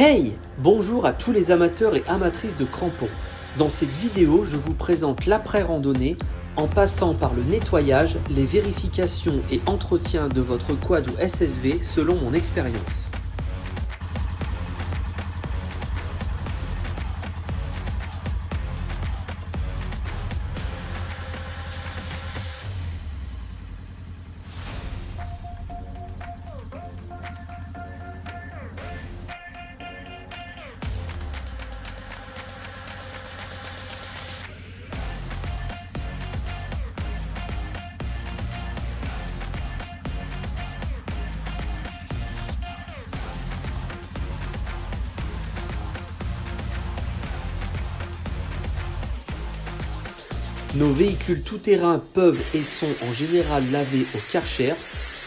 Hey! Bonjour à tous les amateurs et amatrices de crampons. Dans cette vidéo, je vous présente l'après-randonnée en passant par le nettoyage, les vérifications et entretiens de votre quad ou SSV selon mon expérience. Nos véhicules tout-terrain peuvent et sont en général lavés au Karcher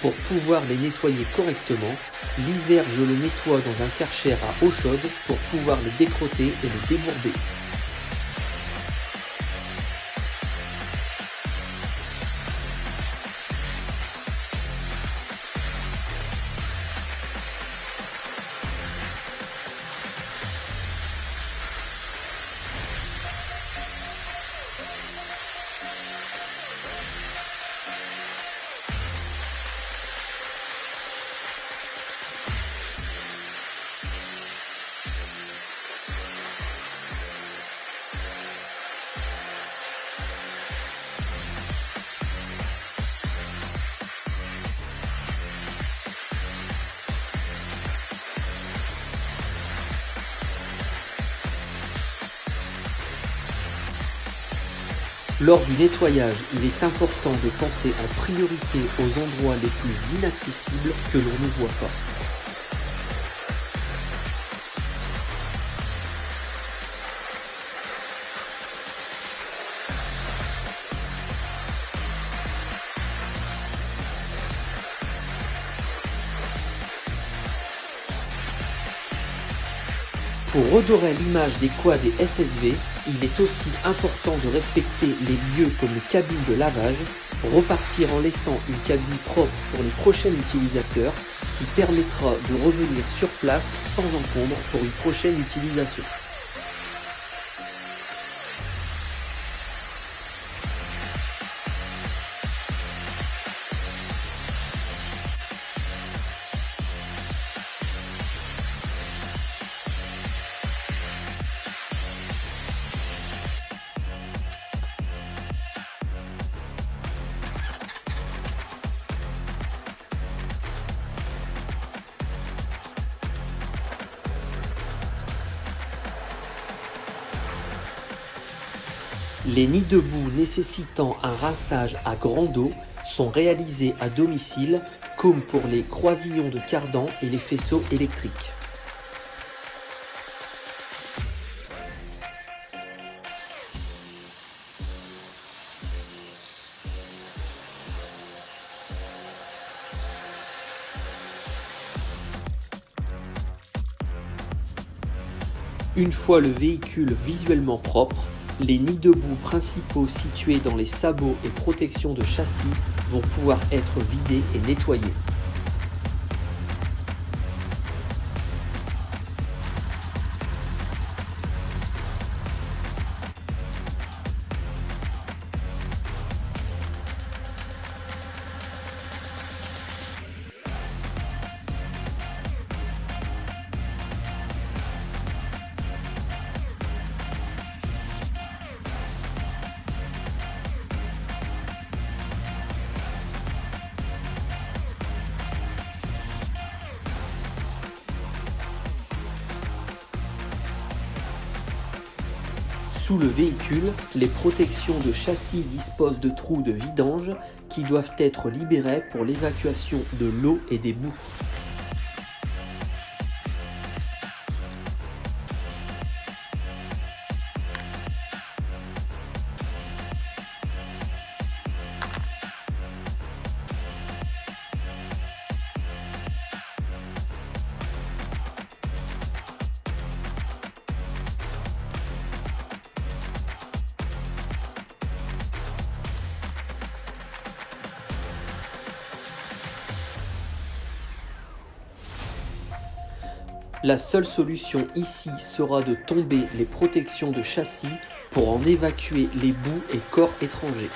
pour pouvoir les nettoyer correctement. L'hiver, je le nettoie dans un Karcher à eau chaude pour pouvoir le décrotter et le débourber. Lors du nettoyage, il est important de penser en priorité aux endroits les plus inaccessibles que l'on ne voit pas. Pour redorer l'image des quads et SSV, il est aussi important de respecter les lieux comme les cabines de lavage, repartir en laissant une cabine propre pour les prochains utilisateurs qui permettra de revenir sur place sans encombre pour une prochaine utilisation. Les nids de boue nécessitant un rinçage à grande eau sont réalisés à domicile, comme pour les croisillons de cardan et les faisceaux électriques. Une fois le véhicule visuellement propre, les nids de boue principaux situés dans les sabots et protections de châssis vont pouvoir être vidés et nettoyés. Sous le véhicule, les protections de châssis disposent de trous de vidange qui doivent être libérés pour l'évacuation de l'eau et des boues. La seule solution ici sera de tomber les protections de châssis pour en évacuer les bouts et corps étrangers.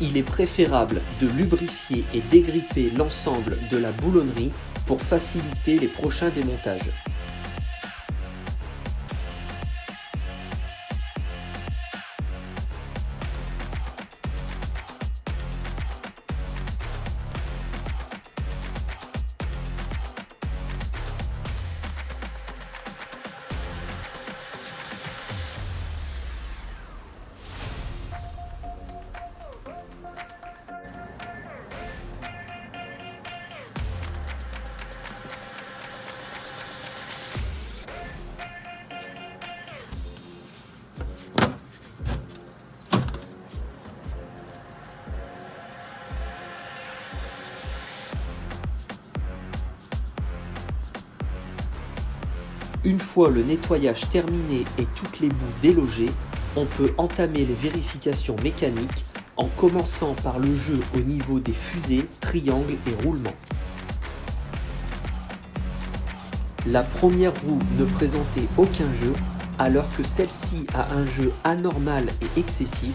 Il est préférable de lubrifier et dégripper l'ensemble de la boulonnerie pour faciliter les prochains démontages. Une fois le nettoyage terminé et toutes les boues délogées, on peut entamer les vérifications mécaniques en commençant par le jeu au niveau des fusées, triangles et roulements. La première roue ne présentait aucun jeu, alors que celle-ci a un jeu anormal et excessif.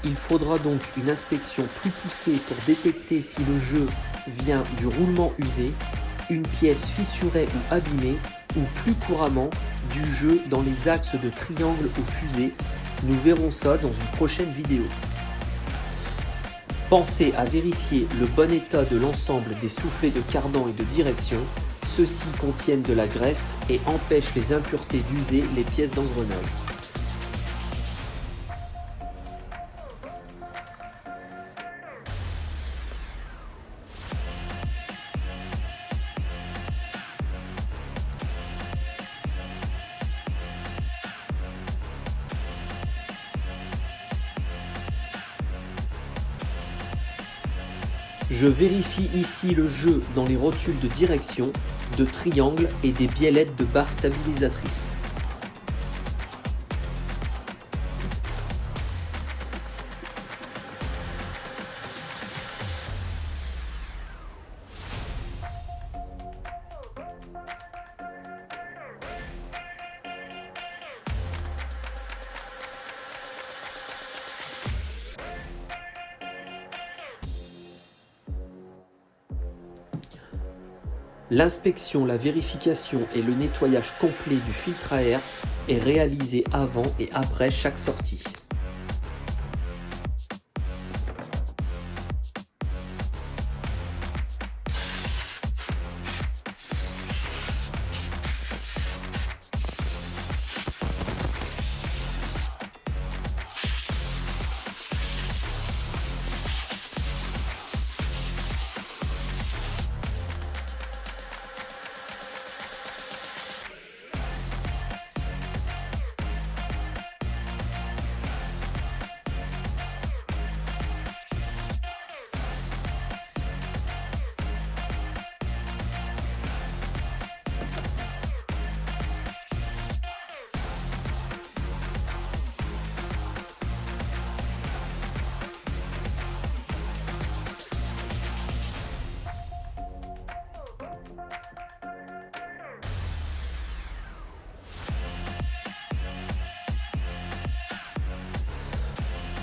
Il faudra donc une inspection plus poussée pour détecter si le jeu vient du roulement usé, une pièce fissurée ou abîmée, ou plus couramment du jeu dans les axes de triangle ou fusée. Nous verrons ça dans une prochaine vidéo. Pensez à vérifier le bon état de l'ensemble des soufflets de cardan et de direction. Ceux-ci contiennent de la graisse et empêchent les impuretés d'user les pièces d'engrenage. Je vérifie ici le jeu dans les rotules de direction, de triangle et des biellettes de barres stabilisatrices. L'inspection, la vérification et le nettoyage complet du filtre à air est réalisé avant et après chaque sortie.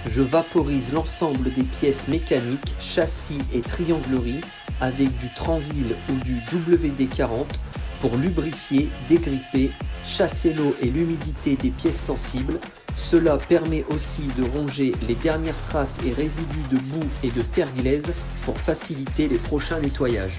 Je vaporise l'ensemble des pièces mécaniques, châssis et trianglerie avec du Transil ou du WD-40 pour lubrifier, dégripper, chasser l'eau et l'humidité des pièces sensibles. Cela permet aussi de ronger les dernières traces et résidus de boue et de terre glaise pour faciliter les prochains nettoyages.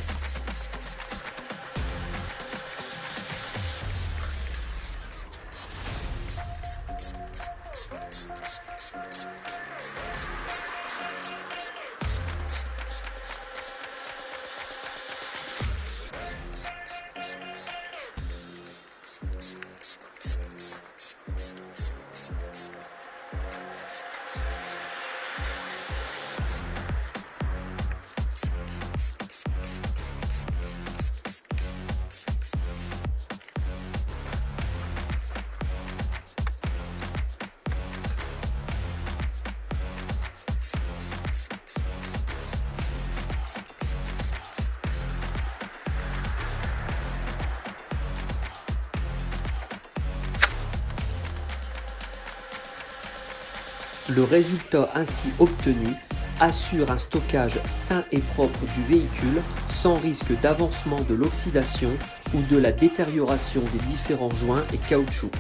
Le résultat ainsi obtenu assure un stockage sain et propre du véhicule sans risque d'avancement de l'oxydation ou de la détérioration des différents joints et caoutchoucs.